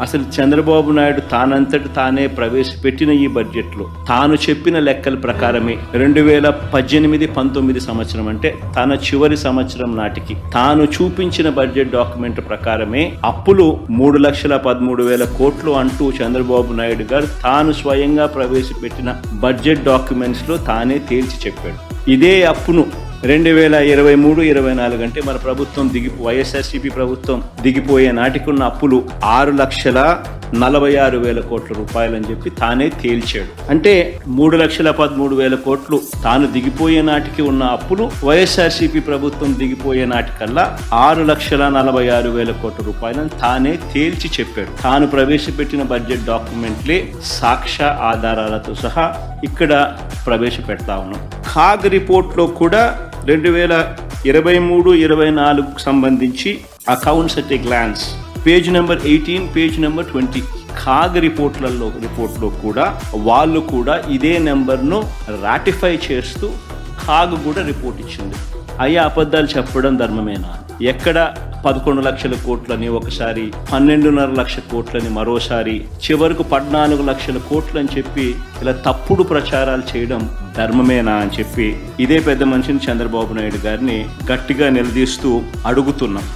అసలు చంద్రబాబు నాయుడు తానంతటి తానే ప్రవేశపెట్టిన ఈ బడ్జెట్లో తాను చెప్పిన లెక్కల ప్రకారమే 2018-19 సంవత్సరం అంటే తన చివరి సంవత్సరం నాటికి తాను చూపించిన బడ్జెట్ డాక్యుమెంట్ ప్రకారమే అప్పులు 3,13,000 కోట్లు అంటూ చంద్రబాబు నాయుడు గారు తాను స్వయంగా ప్రవేశపెట్టిన బడ్జెట్ డాక్యుమెంట్స్ లో తానే తేల్చి చెప్పాడు. ఇదే అప్పును 2023-24 అంటే మన ప్రభుత్వం వైఎస్ఆర్సీపీ ప్రభుత్వం దిగిపోయే నాటికున్న అప్పులు 6,46,000 కోట్ల రూపాయలు అని చెప్పి తానే తేల్చాడు. అంటే 3,13,000 కోట్లు తాను దిగిపోయే నాటికి ఉన్న అప్పులు వైఎస్ఆర్సీపీ ప్రభుత్వం దిగిపోయే నాటికల్లా 6,46,000 కోట్ల రూపాయలను తానే తేల్చి చెప్పాడు. తాను ప్రవేశపెట్టిన బడ్జెట్ డాక్యుమెంట్లే సాక్ష్య ఆధారాలతో సహా ఇక్కడ ప్రవేశపెడతా ఉన్నాం. కాగ్ రిపోర్ట్లో కూడా 2023-24 సంబంధించి accounts at a glance page number 18, page number 20 CAG రిపోర్ట్లో కూడా వాళ్ళు కూడా ఇదే నెంబర్ను రాటిఫై చేస్తూ కాగ్ కూడా రిపోర్ట్ ఇచ్చింది. అయ్యా అబద్ధాలు చెప్పడం ధర్మమేనా? ఎక్కడ 11 లక్షల కోట్లని ఒకసారి, 12.5 లక్షల కోట్లని మరోసారి, చివరకు 14 లక్షల కోట్లు అని చెప్పి ఇలా తప్పుడు ప్రచారాలు చేయడం ధర్మమేనా అని చెప్పి ఇదే పెద్ద మనిషిని చంద్రబాబు నాయుడు గారిని గట్టిగా నిలదీస్తూ అడుగుతున్నాం.